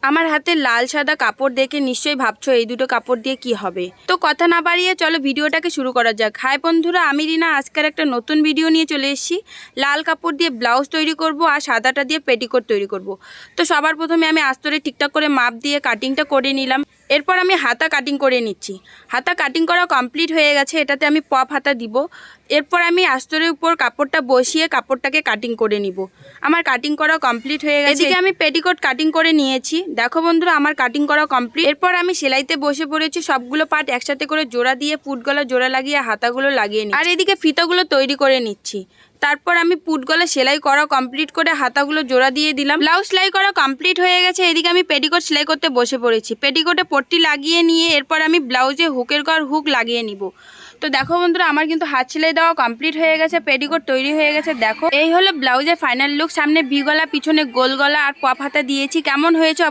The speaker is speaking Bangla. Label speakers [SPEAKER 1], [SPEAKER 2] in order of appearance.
[SPEAKER 1] আমার হাতে লাল সাদা কাপড় দেখে নিশ্চয়ই ভাবছো এই দুটো কাপড় দিয়ে কি হবে। তো কথা না বাড়িয়ে চলো ভিডিওটাকে শুরু করা যাক। হাই বন্ধুরা, আমি রিনা আজকের একটা নতুন ভিডিও নিয়ে চলে এসেছি। লাল কাপড় দিয়ে ব্লাউজ তৈরি করব আর সাদাটা দিয়ে পেটিকোট তৈরি করব। তো সবার প্রথমে আমি আস্তরে ঠিকঠাক করে মাপ দিয়ে কাটিংটা করে নিলাম। এরপর আমি হাতা কাটিং করে নিচ্ছি। হাতা কাটিং করা কমপ্লিট হয়ে গেছে, এটাতে আমি পপ হাতা দিব। এরপর আমি আস্তরের উপর কাপড়টা বসিয়ে কাপড়টাকে কাটিং করে নিব। আমার কাটিং করা কমপ্লিট হয়ে গেছে। এদিকে আমি পেটিকোট কাটিং করে নিয়েছি। দেখো বন্ধুরা, আমার কাটিং করা কমপ্লিট। এরপর আমি সেলাইতে বসে পড়েছি। সবগুলো পার্ট একসাথে করে জোড়া দিয়ে পুটগলা জোড়া লাগিয়ে হাতাগুলো লাগিয়ে নিই। আর এদিকে ফিতাগুলো তৈরি করে নিচ্ছি। তারপর আমি পুটগলা সেলাই করা কমপ্লিট করে হাতাগুলো জোড়া দিয়ে দিলাম। ব্লাউজ সেলাই করা কমপ্লিট হয়ে গেছে। এদিকে আমি পেটিকোট সেলাই করতে বসে পড়েছি। পেটিকোটে পট্টি লাগিয়ে নিয়ে এরপর আমি ব্লাউজে হুকের ঘর হুক লাগিয়ে নিব। তো দেখো বন্ধুরা, আমার কিন্তু হাত সেলাই দেওয়া কমপ্লিট হয়ে গেছে, পেটিকোট তৈরি হয়ে গেছে। দেখো, এই হলো ব্লাউজের ফাইনাল লুক। সামনে ভি গলা, পিছনে গোল গলা আর পপ হাতা দিয়েছি। কেমন হয়েছে